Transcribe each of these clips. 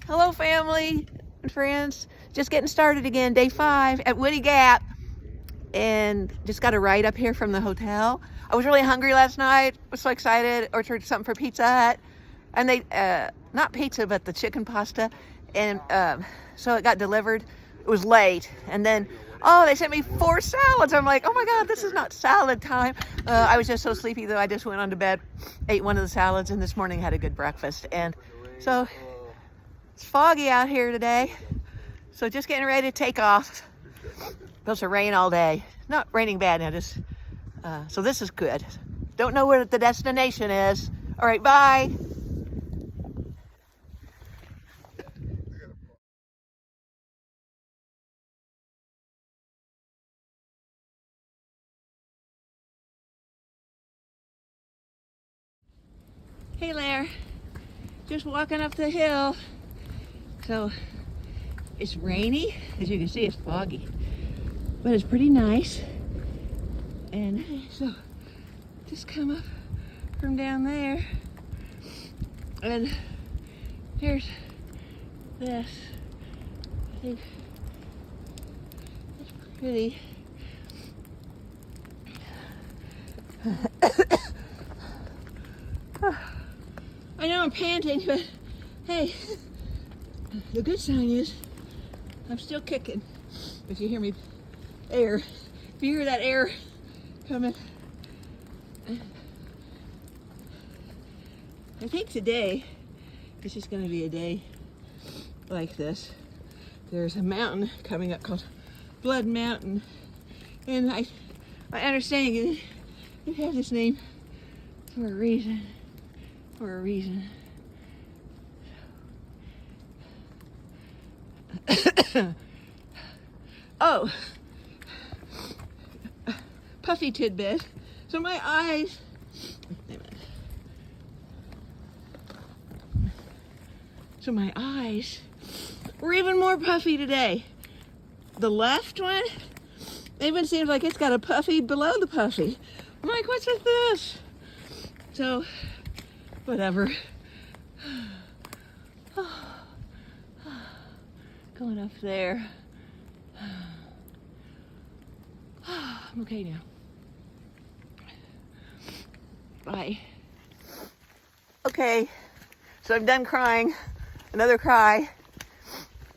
Hello family and friends. Just getting started again, day 5 at Woody Gap. And just got a ride up here from the hotel. I was really hungry last night. Was so excited. Ordered something for Pizza Hut. And they, not pizza, but the chicken pasta. And so it got delivered. It was late. And then, oh, they sent me 4 salads. I'm like, oh my God, this is not salad time. I was just so sleepy though. I just went on to bed, ate one of the salads, and this morning had a good breakfast. And so it's foggy out here today. So just getting ready to take off. Supposed to rain all day. Not raining bad now, just, so this is good. Don't know where the destination is. All right, bye. Hey there, just walking up the hill. So it's rainy, as you can see it's foggy, but it's pretty nice. And so just come up from down there, and here's this. I think it's pretty. I know I'm panting, but hey, the good sign is I'm still kicking. If you hear me, if you hear that air coming, I think today is just going to be a day like this. There's a mountain coming up called Blood Mountain, and my understanding it has this name for a reason. Oh, puffy tidbit. So my eyes, wait a minute. So my eyes were even more puffy today. The left one, even seems like it's got a puffy below the puffy. I'm like, what's with this? So, whatever. Going up there. I'm okay now. Bye. Okay, so I'm done crying. Another cry.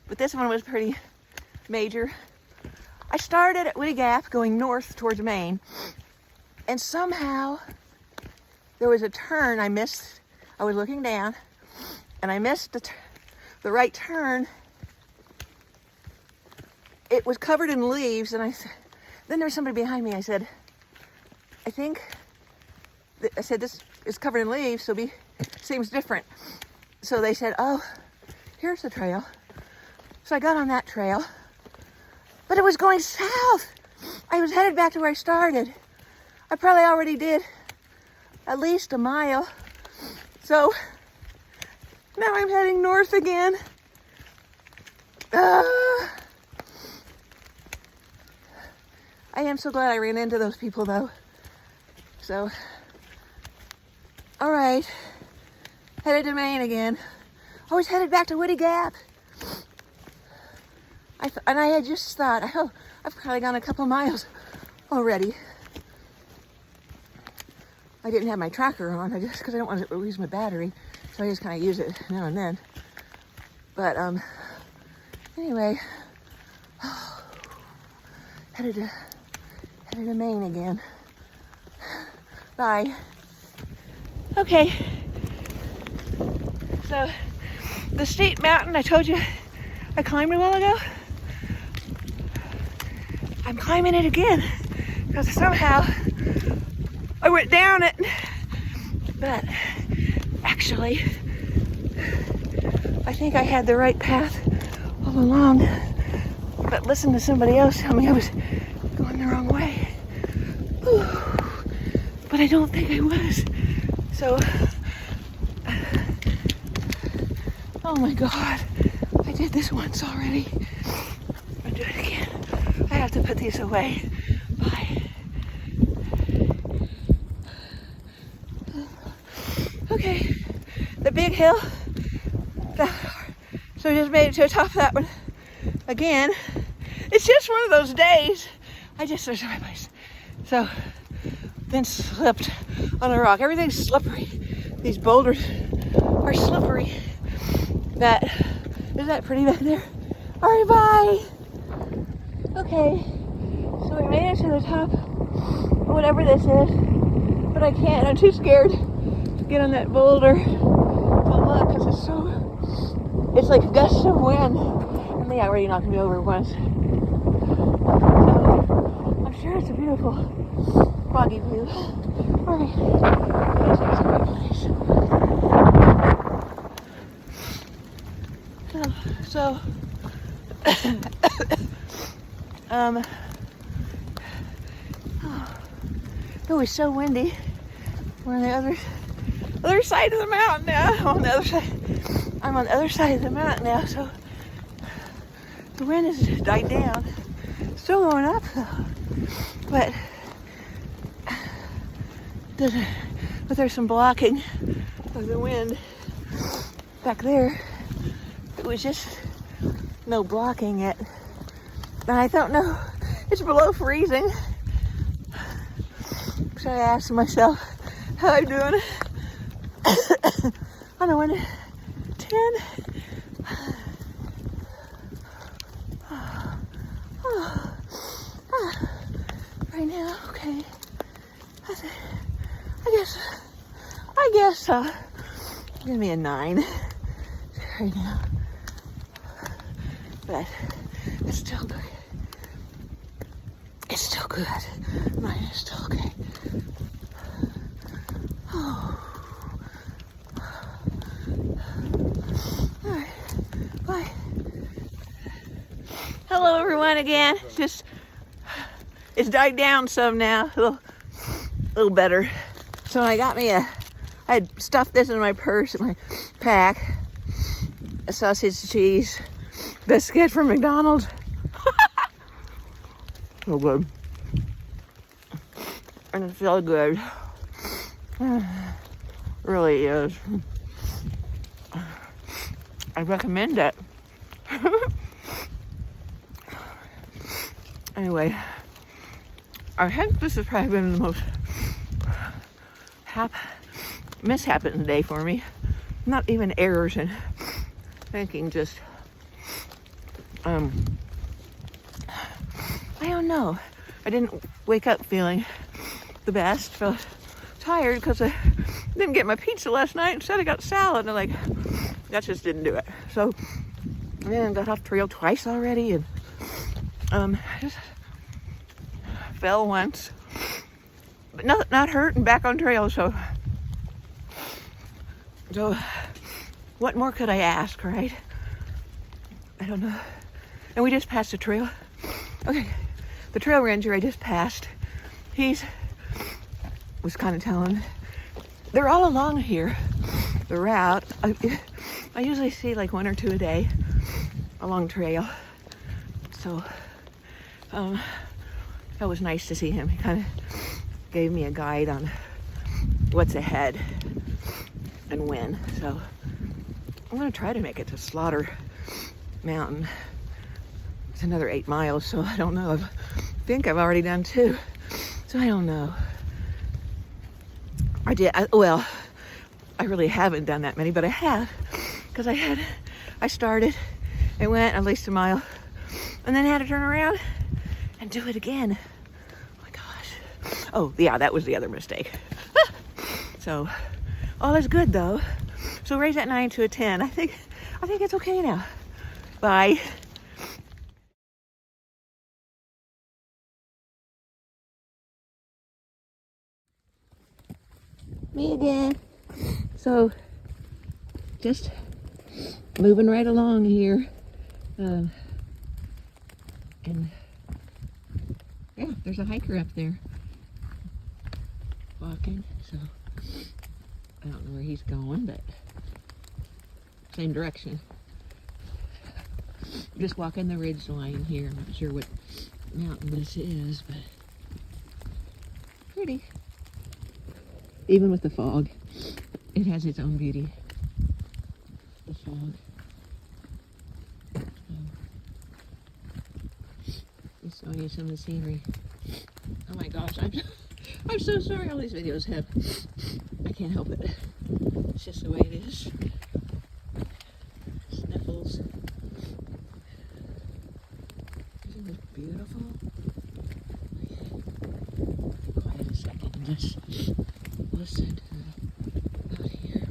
But this one was pretty major. I started at Woody Gap going north towards Maine, and somehow there was a turn I missed. I was looking down and I missed the right turn. It was covered in leaves, and then there was somebody behind me. I said, this is covered in leaves, so seems different. So they said, oh, here's the trail. So I got on that trail, but it was going south. I was headed back to where I started. I probably already did at least a mile. So now I'm heading north again. I am so glad I ran into those people though. So, all right, headed to Maine again. Always headed back to Woody Gap. And I had just thought, oh, I've probably gone a couple miles already. I didn't have my tracker on, because I don't want to lose my battery, so I just kind of use it now and then. But anyway, headed to Maine again. Bye. Okay. So the steep mountain I told you I climbed a while ago, I'm climbing it again because somehow I went down it, but actually I think I had the right path all along, but listen to somebody else tell me I was going the wrong way. Whew. But I don't think I was. So, oh my God, I did this once already. I'll do it again. I have to put these away. Bye. Okay, the big hill, So I just made it to the top of that one again. It's just one of those days. There's my place. So then slipped on a rock. Everything's slippery. These boulders are slippery. Is that pretty back there? All right, bye. Okay, so we made it to the top, whatever this is, but I can't. I'm too scared to get on that boulder to look because it's like a gust of wind, and they already knocked me over once. So I'm sure it's a beautiful foggy view. All right, this is a great place. So it was so windy. We're on the other side of the mountain now. I'm on the other side of the mountain now, so the wind has died down. Still going up though, but there's some blocking of the wind back there. It was just no blocking it. And I don't know, it's below freezing. So I asked myself how I'm doing on the 1 to 10. Right now, okay. I guess give me a 9 right now. But it's still good. It's still good. 9 is still okay. Oh. All right. Bye. Hello, everyone. Again, it's died down some now. A little better. So I had stuffed this in my purse, in my pack. A sausage, cheese, biscuit from McDonald's. So good. And it feels good. Really is. I recommend it. Anyway, I think this has probably been the most mishappened day for me. Not even errors in thinking, just I don't know. I didn't wake up feeling the best. Felt tired because I didn't get my pizza last night. Instead I got salad, and that just didn't do it. So then I got off trail twice already, and just fell once, but not hurt, and back on trail. So what more could I ask, right? I don't know. And we just passed a trail. Okay, the trail ranger I just passed, was kind of telling, they're all along here, the route. I usually see like 1 or 2 a day along trail. So that was nice to see him. He kind of gave me a guide on what's ahead and when. So I'm gonna try to make it to Slaughter Mountain. It's another 8 miles, so I don't know. I think I've already done 2, so I don't know. I really haven't done that many, but I have, because I started and went at least a mile, and then had to turn around and do it again. Oh my gosh. Oh yeah, that was the other mistake. So all is good though. So raise that 9 to a 10. I think it's okay now. Bye. Me again. So just moving right along here. And yeah, there's a hiker up there walking. So I don't know where he's going, but same direction. Just walking the ridge line here. I'm not sure what mountain this is, but pretty. Even with the fog, it has its own beauty. The fog. you some of the scenery. Oh my gosh, I'm so sorry all these videos have. I can't help it. It's just the way it is. Sniffles. Isn't this beautiful? Be quiet a second and just listen to out here.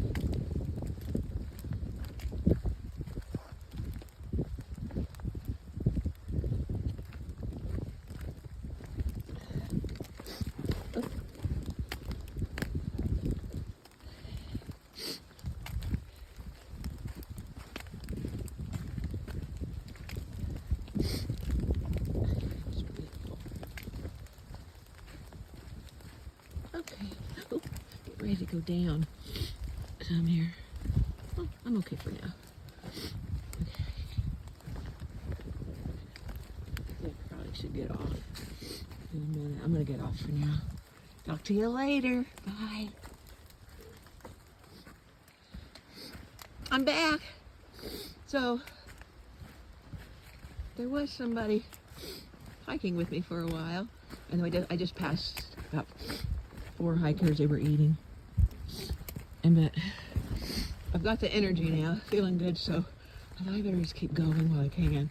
Okay, oh, get ready to go down some here. Oh, I'm okay for now. Okay. I probably should get off in a minute. I'm gonna get off for now. Talk to you later. Bye. I'm back. So, there was somebody hiking with me for a while, and I just passed about 4 hikers. They were eating, but I've got the energy now, feeling good, so I thought I better just keep going while I can.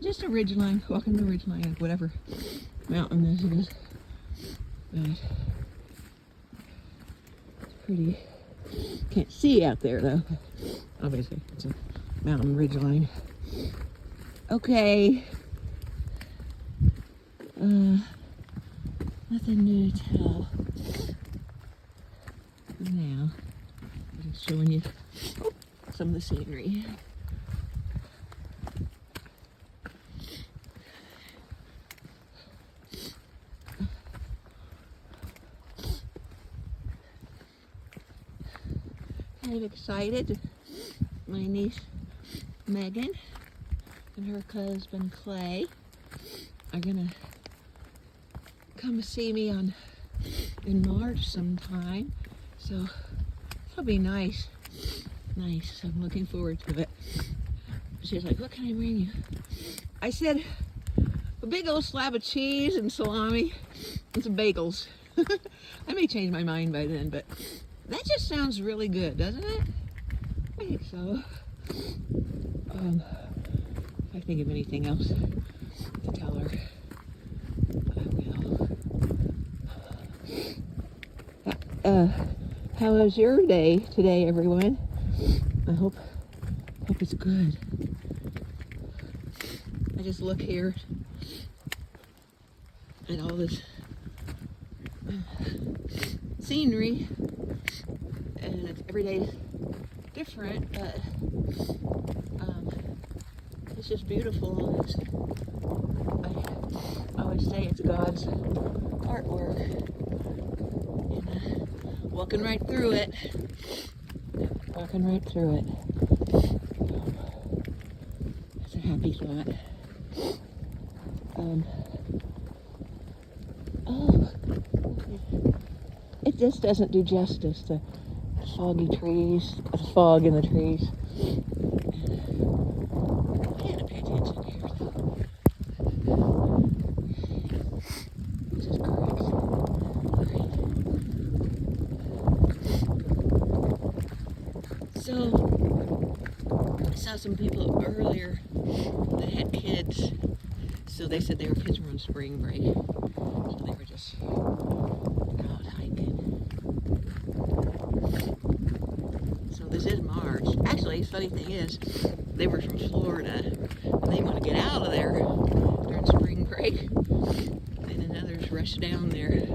Just a ridge line, walking the ridge line of whatever mountain this is. But it's pretty. Can't see out there though. Obviously, it's a mountain ridge line. Okay. Nothing new to tell now. I'm just showing you some of the scenery. Kind of excited. My niece Megan and her husband Clay are gonna come see me in March sometime, so it'll be nice. I'm looking forward to it. She's like, what can I bring you? I said a big old slab of cheese and salami and some bagels. I may change my mind by then, but that just sounds really good, doesn't it? I think so. If I think of anything else to tell her, I will. How was your day today, everyone? I hope it's good. I just look here at all this scenery, and it's every day different, but it's just beautiful. I always say it's God's artwork, and walking right through it. It's a happy thought. It just doesn't do justice to the foggy trees, the fog in the trees. I gotta pay attention here. This is correct. Alright. So, I saw some people earlier that had kids. So they said their kids were on spring break. So they were just out hiking. So this is March. Actually, the funny thing is, they were from Florida, and they want to get out of there during spring break. And then others rush down there.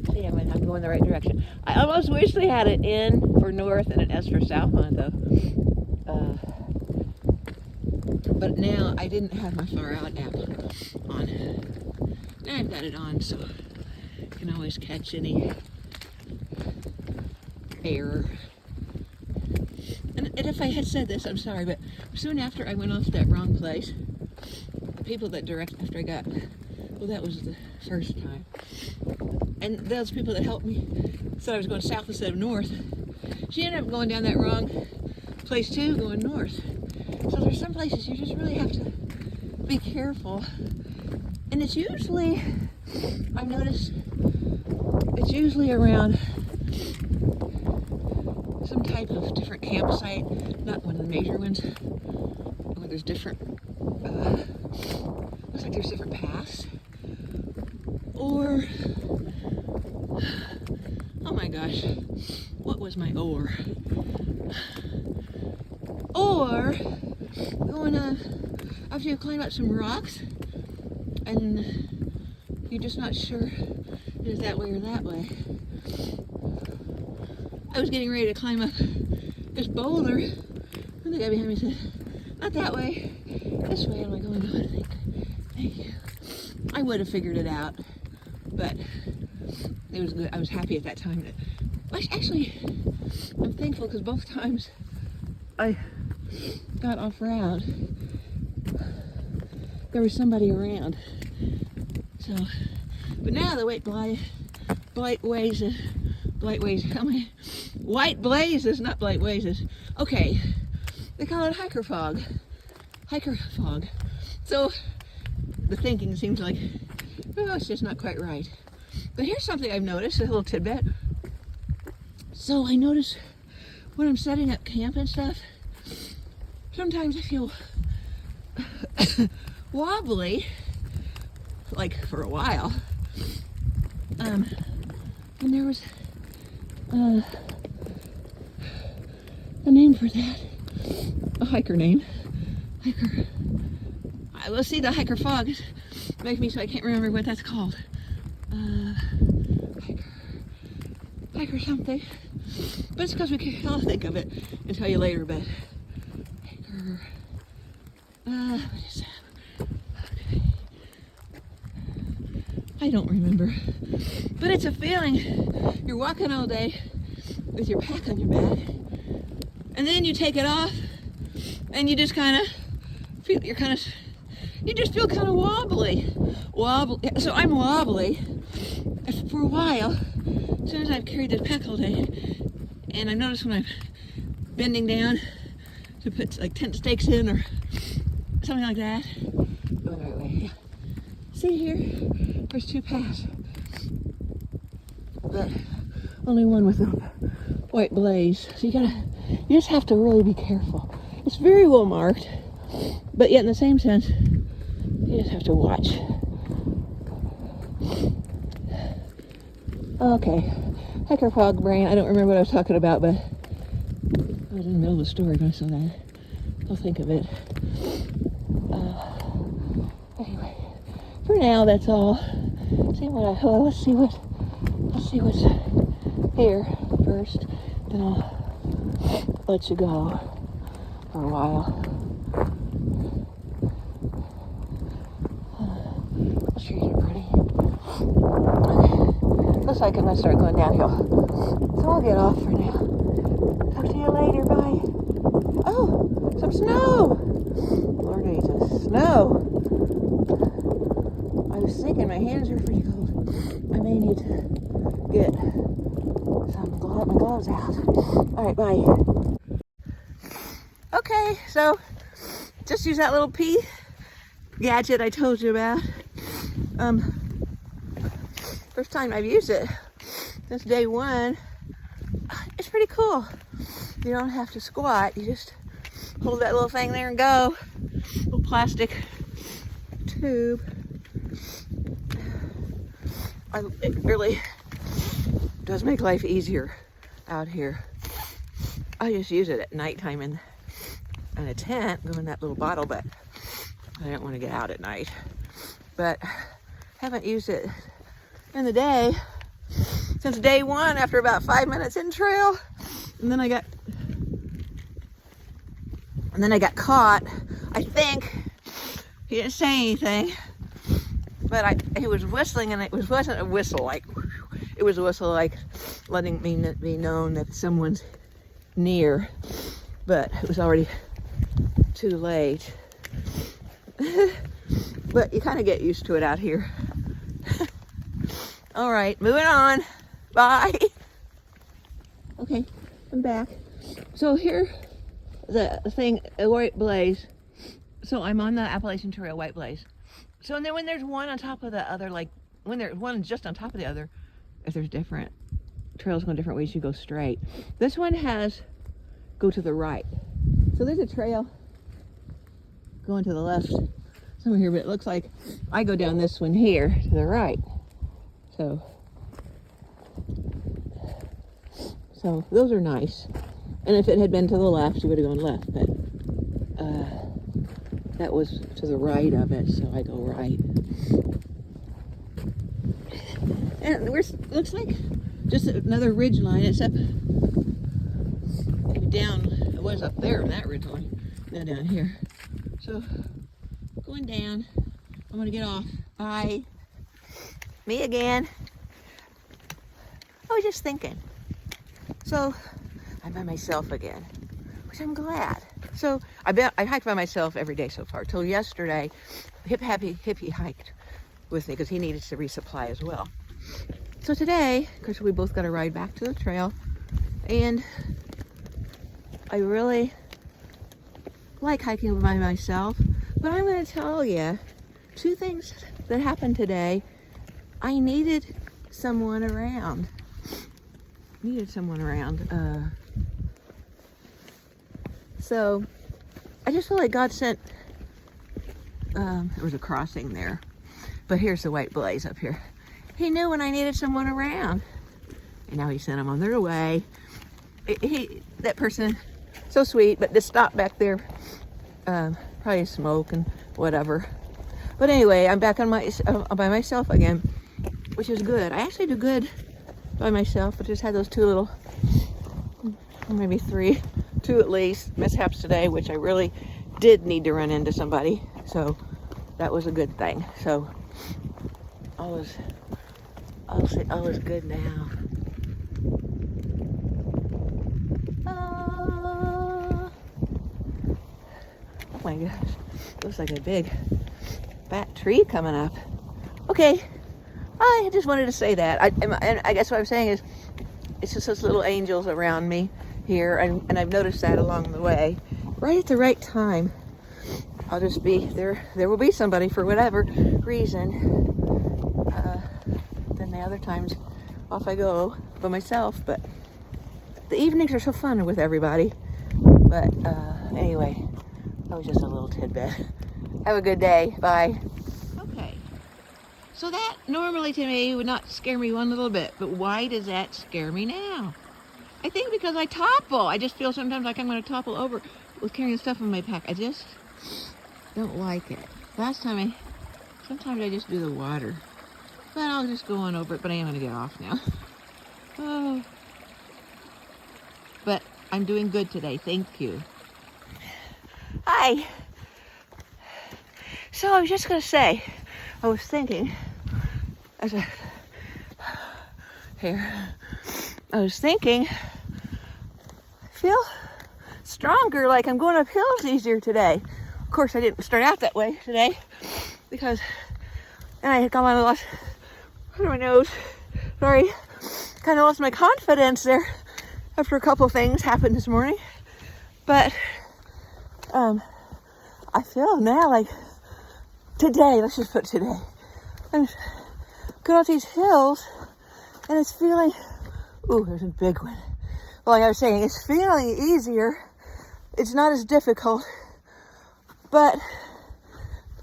So yeah, I'm going the right direction. I almost wish they had an N for north and an S for south on it, though. But now I didn't have my far out app on. Now I've got it on, so I can always catch any error. And if I had said this, I'm sorry, but soon after I went off to that wrong place, the people that after I got, well, that was the first time. And those people that helped me said I was going south instead of north. She ended up going down that wrong place too, going north. So there's some places you just really have to be careful. And it's usually, I've noticed, it's usually around some type of different campsite, not one of the major ones, where there's different, looks like there's different paths. Or, oh my gosh, what was my or? Or going after you climb up some rocks and you're just not sure it is that way or that way. I was getting ready to climb up this boulder and the guy behind me said, not that way, this way. I'm like, oh my God, thank you. I would have figured it out, but it was good. I was happy at that time. Actually, I'm thankful because both times I got off route, there was somebody around. So, but now the white blazes, not blight blazes. Okay, they call it hiker fog. So the thinking seems like, oh, it's just not quite right. But here's something I've noticed, a little tidbit. So I notice when I'm setting up camp and stuff, sometimes I feel wobbly, like for a while. And there was a name for that, a hiker name. I will see the hiker fog is making me so I can't remember what that's called. Hiker something. But it's because I'll think of it and tell you later, but hiker, what is that? Okay. I don't remember. But it's a feeling. You're walking all day with your pack on your back, and then you take it off, and you just kind of feel, you just feel kind of wobbly. So I'm wobbly for a while. As soon as I've carried this pack all day, and I've noticed when I'm bending down to put like tent stakes in or something like that, go the right way. See here, there's two paths, but only one with a white blaze. So you just have to really be careful. It's very well marked, but yet in the same sense, you just have to watch. Okay, hiker fog brain. I don't remember what I was talking about, but I was in the middle of the story when I saw that. I'll think of it. Anyway, for now, that's all. Let's see what's here first. Then I'll let you go for a while. The trees are pretty. Looks like I'm gonna start going downhill. So I'll get off for now. Talk to you later, bye. Oh, some snow! Lord Jesus, snow! I was thinking my hands are pretty cold. I may need to get my gloves out. Alright, bye. Okay, so just use that little pea gadget I told you about. First time I've used it since day one. It's pretty cool. You don't have to squat. You just hold that little thing there and go. Little plastic tube. It really does make life easier out here. I just use it at nighttime in a tent, go in that little bottle, but I don't want to get out at night. But haven't used it in the day since day one after about 5 minutes in trail. And then I got caught. I think he didn't say anything, but he was whistling, and it wasn't a whistle like, it was a whistle like letting me be known that someone's near, but it was already too late. But you kind of get used to it out here. All right, moving on. Bye. Okay, I'm back. So here the thing, a white blaze. So I'm on the Appalachian Trail, white blaze. So and then when there's one on top of the other, like when there's one just on top of the other, if there's different trails going different ways, you go straight. This one has go to the right. So there's a trail going to the left somewhere here, but it looks like I go down this one here to the right. So those are nice. And if it had been to the left, you would have gone left, but that was to the right of it, so I go right. And looks like just another ridge line. It's up down, it was up there on that ridge line, now down here. So going down, I'm gonna get off. Bye. Me again. I was just thinking. So I'm by myself again, which I'm glad. So I hiked by myself every day so far, till yesterday. Hippie hiked with me because he needed to resupply as well. So today, of course, we both got a ride back to the trail, and I really like hiking by myself. But I'm going to tell you 2 things that happened today. I needed someone around. So I just feel like God sent, there was a crossing there, but here's the white blaze up here. He knew when I needed someone around, and now he sent them on their way. That person, so sweet, but just stopped back there, probably smoke and whatever. But anyway, I'm back on by myself again, which is good. I actually do good by myself, but just had those 2 little, maybe 3, 2 at least, mishaps today, which I really did need to run into somebody. So that was a good thing. So all is good now. Oh my gosh, looks like a big fat tree coming up. Okay, I just wanted to say that. And I guess what I'm saying is, it's just those little angels around me here, and I've noticed that along the way. Right at the right time, I'll just be there. There will be somebody for whatever reason. Then the other times, off I go by myself. But the evenings are so fun with everybody. But anyway, that was just a little tidbit. Have a good day. Bye. Okay. So that normally to me would not scare me one little bit, but why does that scare me now? I think because I topple. I just feel sometimes like I'm going to topple over with carrying stuff in my pack. I just don't like it. Sometimes I just do the water. But I'll just go on over it, but I am going to get off now. Oh. But I'm doing good today. Thank you. Hi. So I was just going to say, I was thinking, I feel stronger, like I'm going up hills easier today. Of course, I didn't start out that way today because then I had got my lost, my nose, sorry, kind of lost my confidence there after a couple of things happened this morning. But I feel now like today, let's just put today, I'm going up these hills and it's feeling, ooh, there's a big one. Well, like I was saying, it's feeling easier. It's not as difficult, but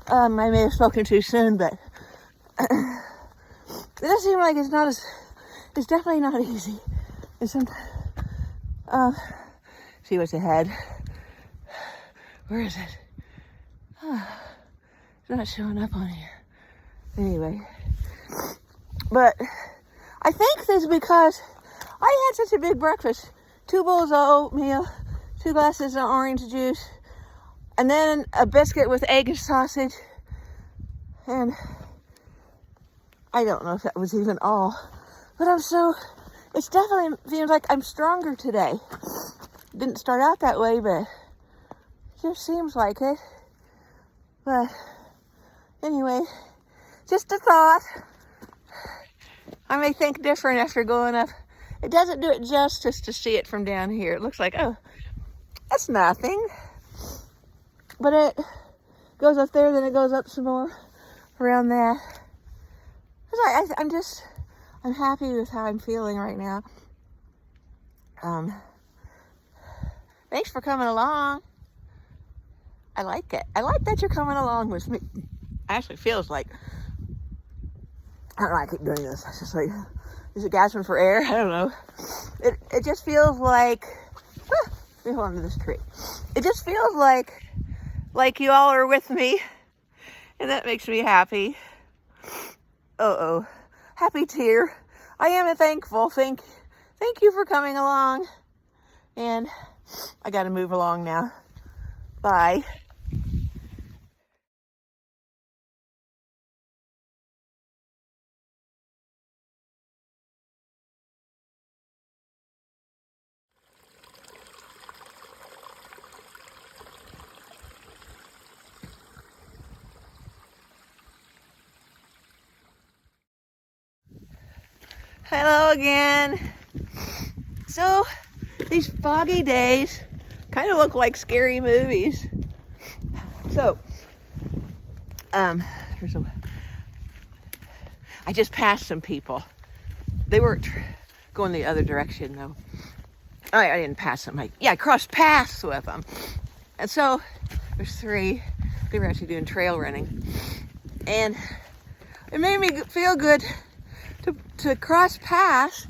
I may have spoken too soon, but it does seem like it's definitely not easy. And sometimes, see what's ahead. Where is it? It's not showing up on here. Anyway, but I think this is because I had such a big breakfast. 2 bowls of oatmeal, 2 glasses of orange juice, and then a biscuit with egg and sausage. And I don't know if that was even all, but it's definitely feels like I'm stronger today. Didn't start out that way, but it just seems like it. But anyway, just a thought. I may think different after going up. It doesn't do it justice to see it from down here. It looks like, oh, That's nothing. But it goes up there, then it goes up some more around that. I'm happy with how I'm feeling right now. Thanks for coming along. I like it. I like that you're coming along with me. Actually feels like, I don't know, I keep doing this. It's just like, is it gasping for air? I don't know. It just feels like, let me hold on to this tree. It just feels like you all are with me, and that makes me happy. Uh-oh, happy tear. I am thankful. Thank you for coming along. And I gotta move along now. Bye. Hello again. So, these foggy days kind of look like scary movies. So, I just passed some people. They were going the other direction though. I didn't pass them. I crossed paths with them. And so, there's 3. They were actually doing trail running. And it made me feel good to cross paths,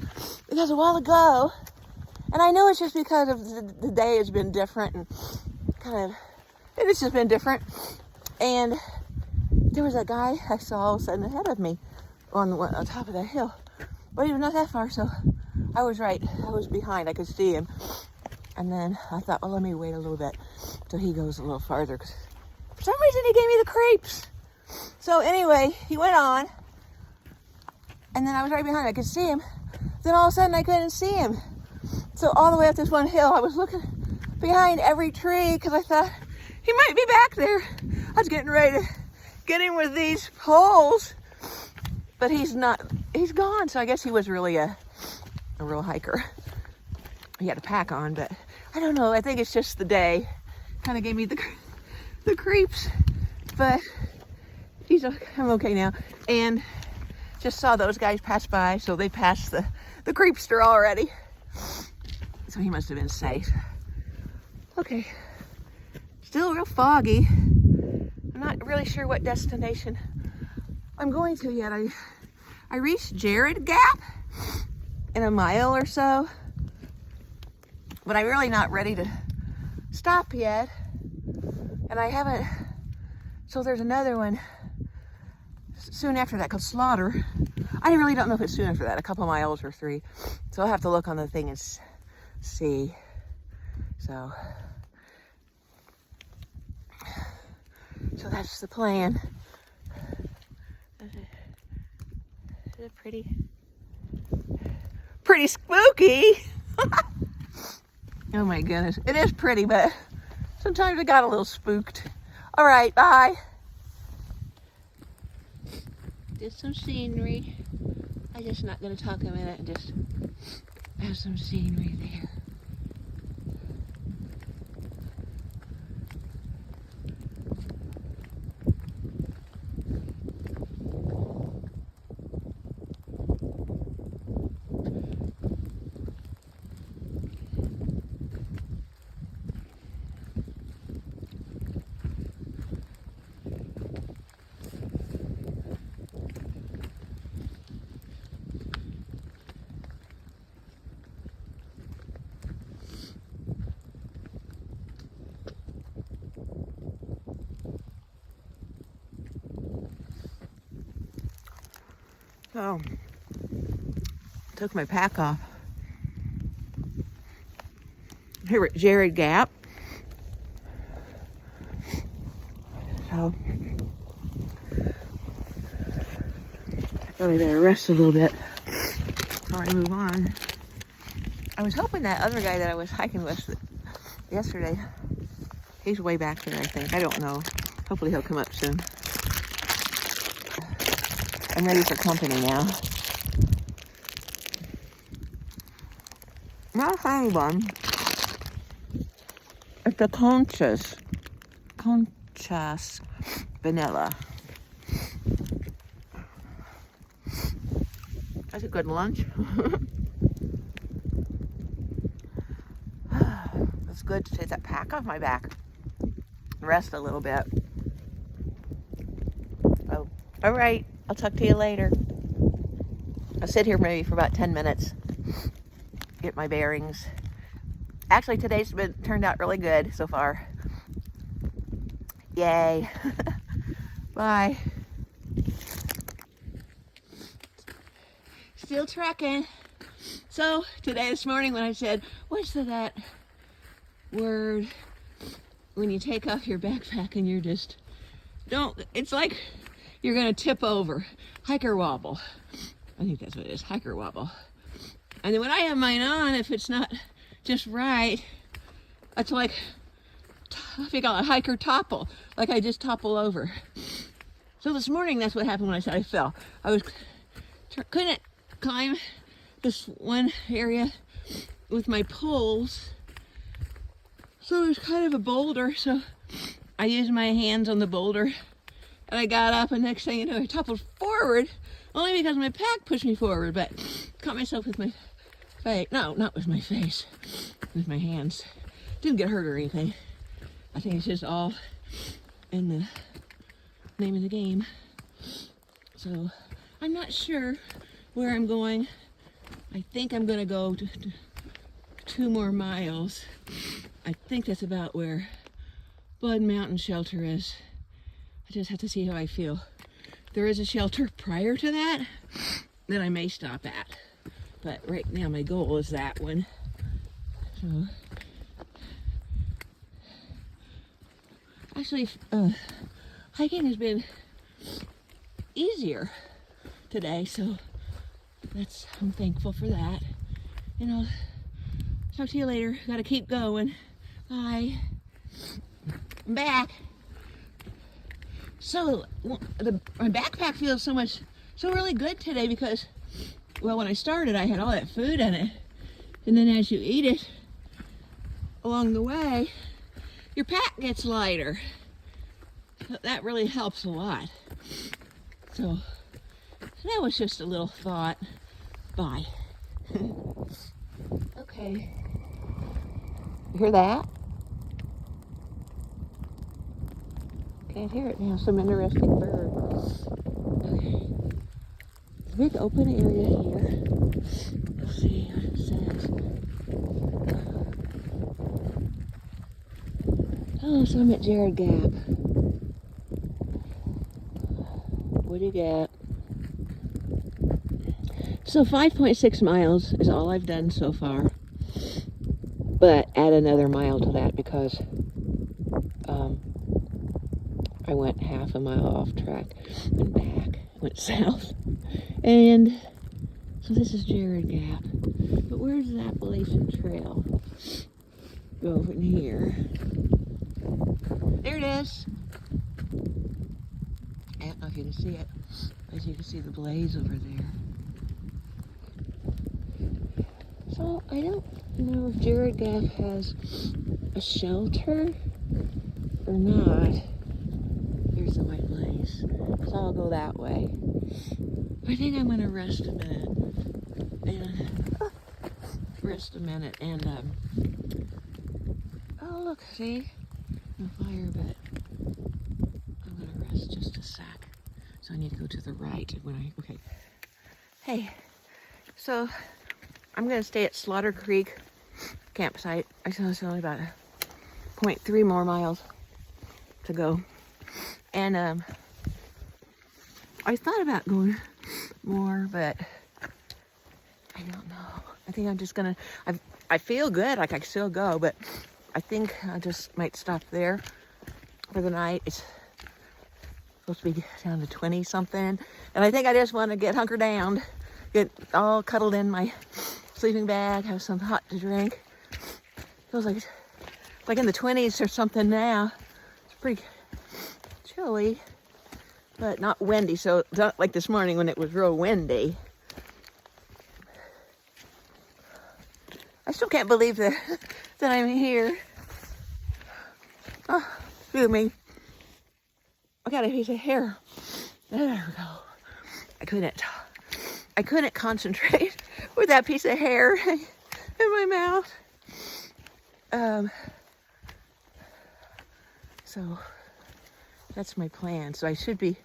because a while ago, and I know it's just because of the day has been different, and it's just been different, and there was a guy I saw all of a sudden ahead of me on top of that hill, but he was not that far, so I was behind, I could see him, and then I thought, well, let me wait a little bit till he goes a little farther, because for some reason he gave me the creeps. So anyway, he went on, and then I was right behind him. I could see him. Then all of a sudden I couldn't see him. So all the way up this one hill, I was looking behind every tree because I thought he might be back there. I was getting ready to get him with these poles, but he's not. He's gone. So I guess he was really a real hiker. He had a pack on, but I don't know. I think it's just the day. Kind of gave me the creeps, but I'm okay now. And just saw those guys pass by, so they passed the creepster already. So he must have been safe. Okay, still real foggy. I'm not really sure what destination I'm going to yet. I reached Jared Gap in a mile or so, but I'm really not ready to stop yet. And I haven't, so there's another one soon after that called Slaughter. I really don't know if it's soon after that, a couple miles or 3. So I'll have to look on the thing and see. So that's the plan. Is it pretty spooky? Oh my goodness, it is pretty, but sometimes I got a little spooked. All right, bye. Just some scenery. I'm just not going to talk a minute and just have some scenery there. So, took my pack off. Here at Jared Gap. So, I really better rest a little bit before I move on. I was hoping that other guy that I was hiking with yesterday, he's way back there, I think. I don't know. Hopefully he'll come up soon. I'm ready for company now. Not a funny one. It's a Conchas vanilla. That's a good lunch. It's good to take that pack off my back. Rest a little bit. Oh, all right. I'll talk to you later. I'll sit here maybe for about 10 minutes. Get my bearings. Actually, today's turned out really good so far. Yay. Bye. Still trekking. So this morning when I said, what's that word when you take off your backpack and you're just, it's like you're gonna tip over. Hiker wobble. I think that's what it is, hiker wobble. And then when I have mine on, if it's not just right, it's like, I think I'll hiker topple, like I just topple over. So this morning, that's what happened when I said I fell. I couldn't climb this one area with my poles. So it was kind of a boulder, so I used my hands on the boulder and I got up, and next thing you know, I toppled forward, only because my pack pushed me forward, but caught myself with my face. No, not with my face, with my hands. Didn't get hurt or anything. I think it's just all in the name of the game. So I'm not sure where I'm going. I think I'm gonna go to 2 more miles. I think that's about where Bud Mountain Shelter is. I just have to see how I feel. There is a shelter prior to that I may stop at. But right now my goal is that one. So actually, hiking has been easier today, so I'm thankful for that. And I'll talk to you later. Gotta keep going. Bye. I'm back. So my backpack feels so really good today because, well, when I started, I had all that food in it, and then as you eat it along the way, your pack gets lighter. That really helps a lot. So that was just a little thought. Bye. Okay. You hear that? Can't hear it now. Some interesting birds. Okay. It's a big open area here. Let's see what it says. Oh, so I'm at Jared Gap. Woody Gap. So 5.6 miles is all I've done so far. But add another mile to that because I went half a mile off track and back, went south. And so this is Jared Gap. But where's the Appalachian Trail? Go over in here. There it is. I don't know if you can see it, but you can see the blaze over there. So I don't know if Jared Gap has a shelter or not. Here's the white blaze. So I'll go that way. I think I'm gonna rest a minute. And oh look, see? No fire, but I'm gonna rest just a sec. So I need to go to the right okay. Hey, so I'm gonna stay at Slaughter Creek campsite. I saw it's only about 0.3 more miles to go. And I thought about going more, but I don't know. I think I'm just gonna, I feel good, like I can still go, but I think I just might stop there for the night. It's supposed to be down to 20 something. And I think I just want to get hunkered down, get all cuddled in my sleeping bag, have some hot to drink. Feels like in the 20s or something now. It's pretty chilly, but not windy. So not like this morning when it was real windy. I still can't believe that I'm here. Oh, excuse me. I got a piece of hair. There we go. I couldn't concentrate with that piece of hair in my mouth. So that's my plan. So I should be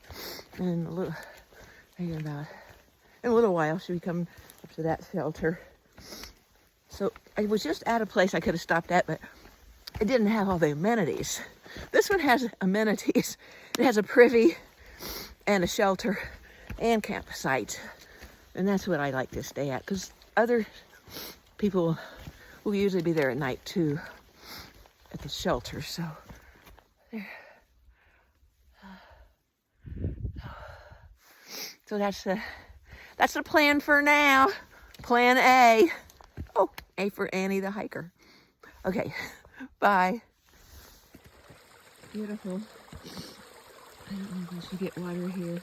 in a little while. Should be coming up to that shelter. So I was just at a place I could have stopped at, but it didn't have all the amenities. This one has amenities. It has a privy and a shelter and campsite. And that's what I like to stay at, because other people will usually be there at night too, at the shelter. So there. So that's the plan for now. Plan A. Oh, A for Annie the hiker. Okay, bye. Beautiful. I don't know if I should get water here.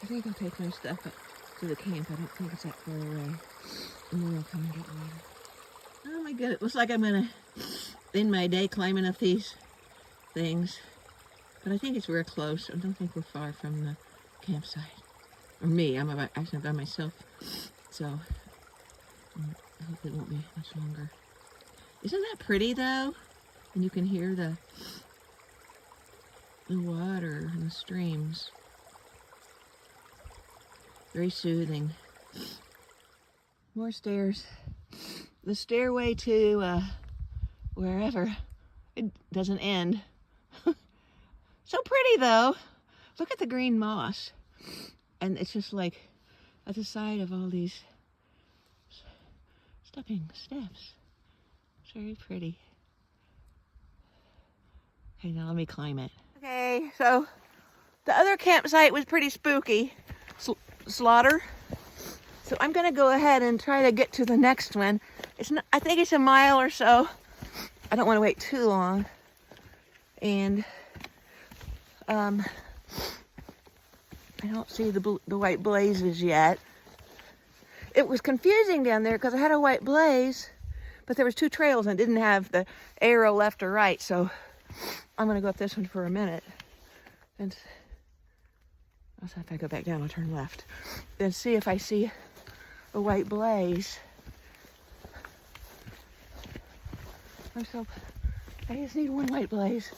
I think I'll take my stuff up to the camp. I don't think it's that far away. And then I'll come and get water. Oh my goodness, it looks like I'm gonna end my day climbing up these things. But I think it's real close. I don't think we're far from the campsite. Or me, I'm actually by myself. So, I hope it won't be much longer. Isn't that pretty though? And you can hear the water and the streams. Very soothing. More stairs. The stairway to wherever, it doesn't end. So pretty though. Look at the green moss. And it's just like at the side of all these stepping steps. It's very pretty. Okay, now let me climb it. Okay, so the other campsite was pretty spooky. Slaughter. So I'm gonna go ahead and try to get to the next one. It's not, I think it's a mile or so. I don't want to wait too long. And I don't see the white blazes yet. It was confusing down there because I had a white blaze, but there was two trails and didn't have the arrow left or right. So I'm gonna go up this one for a minute. And also if I go back down, I'll turn left. Then see if I see a white blaze. So I just need one white blaze.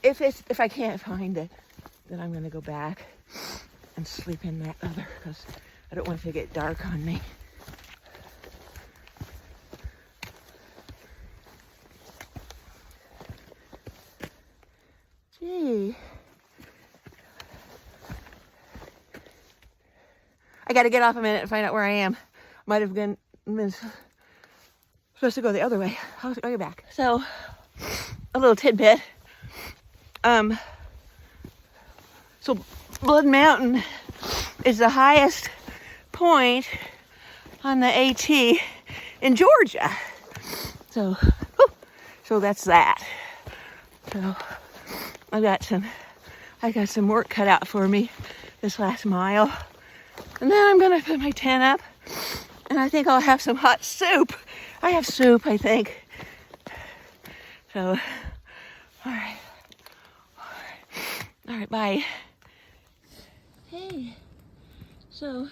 If I can't find it, then I'm gonna go back and sleep in that other, because I don't want it to get dark on me. Gee. I gotta get off a minute and find out where I am. Might have been supposed to go the other way. I'll go back. So, a little tidbit. So Blood Mountain is the highest point on the AT in Georgia. So that's that. So I got some work cut out for me this last mile. And then I'm gonna put my tent up, and I think I'll have some hot soup. I have soup, I think. So, all right, bye. Hey, so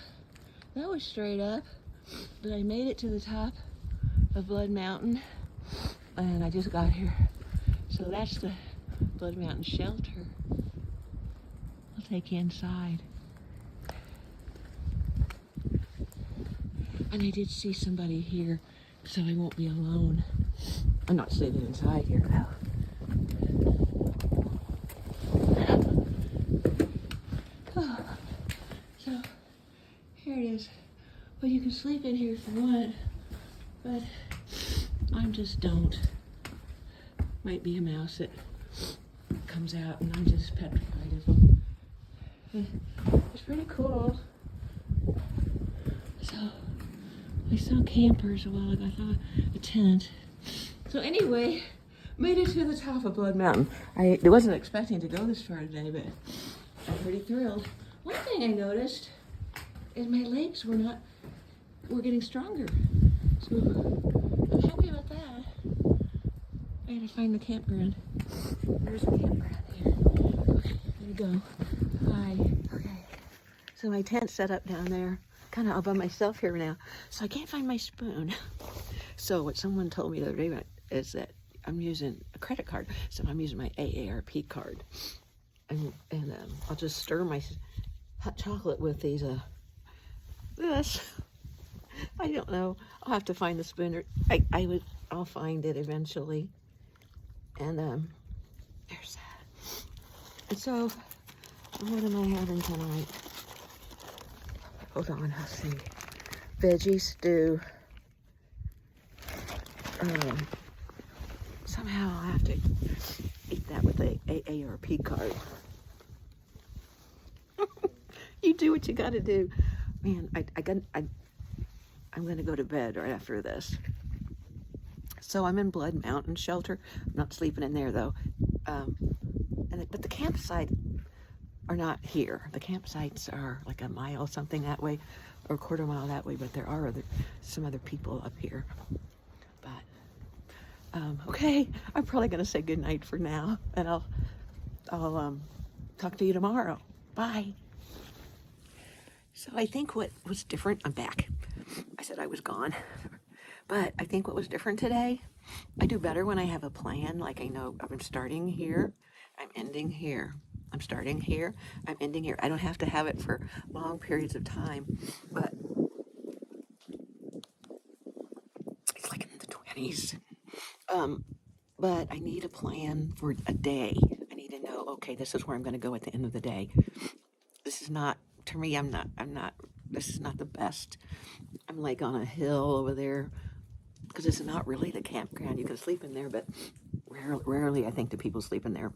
that was straight up, but I made it to the top of Blood Mountain, and I just got here. So that's the Blood Mountain shelter. I'll take you inside. And I did see somebody here, so I won't be alone. I'm not sleeping inside here though. Oh, so here it is. Well, you can sleep in here if you want, but I just don't. Might be a mouse that comes out, and I'm just petrified of them. It's pretty cool. So I saw campers a while ago. I saw a tent. So anyway, made it to the top of Blood Mountain. I wasn't expecting to go this far today, but I'm pretty thrilled. One thing I noticed is my legs were getting stronger. So I'm happy about that. I had to find the campground. There's a campground here. Okay, here we go. Bye. Okay. So my tent's set up down there. Kind of all by myself here now. So I can't find my spoon. So what someone told me the other day is that I'm using a credit card. So I'm using my AARP card. And I'll just stir my hot chocolate with these, this. I don't know. I'll have to find the spoon. I'll find it eventually. And there's that. And so, what am I having tonight? Hold on, let's see. Veggie stew. Somehow I'll have to eat that with a AARP card. You do what you gotta do. Man, I'm gonna go to bed right after this. So I'm in Blood Mountain Shelter. I'm not sleeping in there though. But the campsites are not here. The campsites are like a mile something that way, or a quarter mile that way. But there are some other people up here. But okay, I'm probably gonna say good night for now, and I'll talk to you tomorrow. Bye. So I think what was different, I'm back. I said I was gone. But I think what was different today, I do better when I have a plan. Like I know I'm starting here, I'm ending here. I'm starting here, I'm ending here. I don't have to have it for long periods of time, but it's like in the 20s. But I need a plan for a day. I need to know, okay, this is where I'm gonna go at the end of the day. This is not, to me, this is not the best. I'm like on a hill over there, because it's not really the campground. You can sleep in there, but rarely I think do people sleep in there.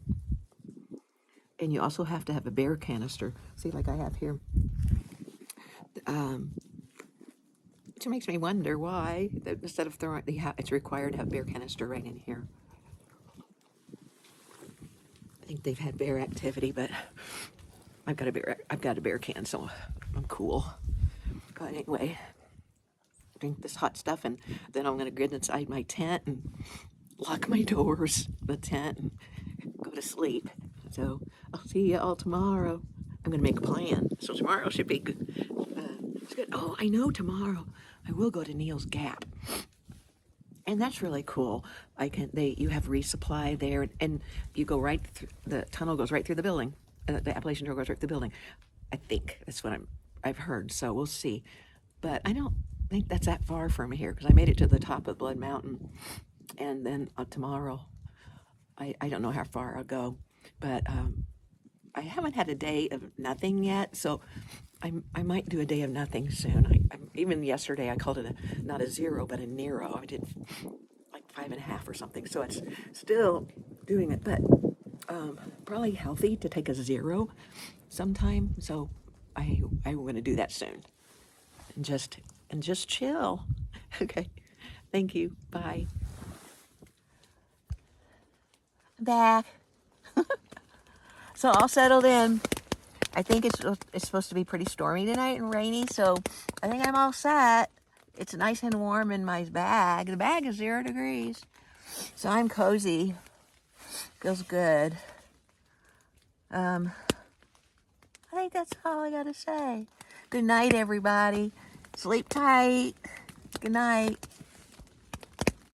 And you also have to have a bear canister. See, like I have here. Which makes me wonder why, that instead of throwing, it's required to have bear canister right in here. I think they've had bear activity, but I've got a bear can, so I'm cool. But anyway, drink this hot stuff, and then I'm gonna get inside my tent and lock my doors, the tent, and go to sleep. So I'll see you all tomorrow. I'm gonna make a plan. So tomorrow should be good. It's good. Oh, I know tomorrow I will go to Neil's Gap, and that's really cool. You have resupply there, and you go right through, the tunnel goes right through the building. The Appalachian Trail goes right through the building. I think that's what I've heard. So we'll see. But I don't think that's that far from here, because I made it to the top of Blood Mountain, and then tomorrow, I don't know how far I'll go, but I haven't had a day of nothing yet, so I might do a day of nothing soon. Even yesterday I called it not a zero, but a Nero. I did like 5.5 or something, so it's still doing it, but probably healthy to take a zero sometime. So I'm going to do that soon, and just chill. Okay, thank you. Bye. Back. So all settled in. I think it's supposed to be pretty stormy tonight and rainy, so I think I'm all set. It's nice and warm in my bag. The bag is 0 degrees, so I'm cozy. Feels good. I think that's all I gotta say. Good night, everybody. Sleep tight. Good night.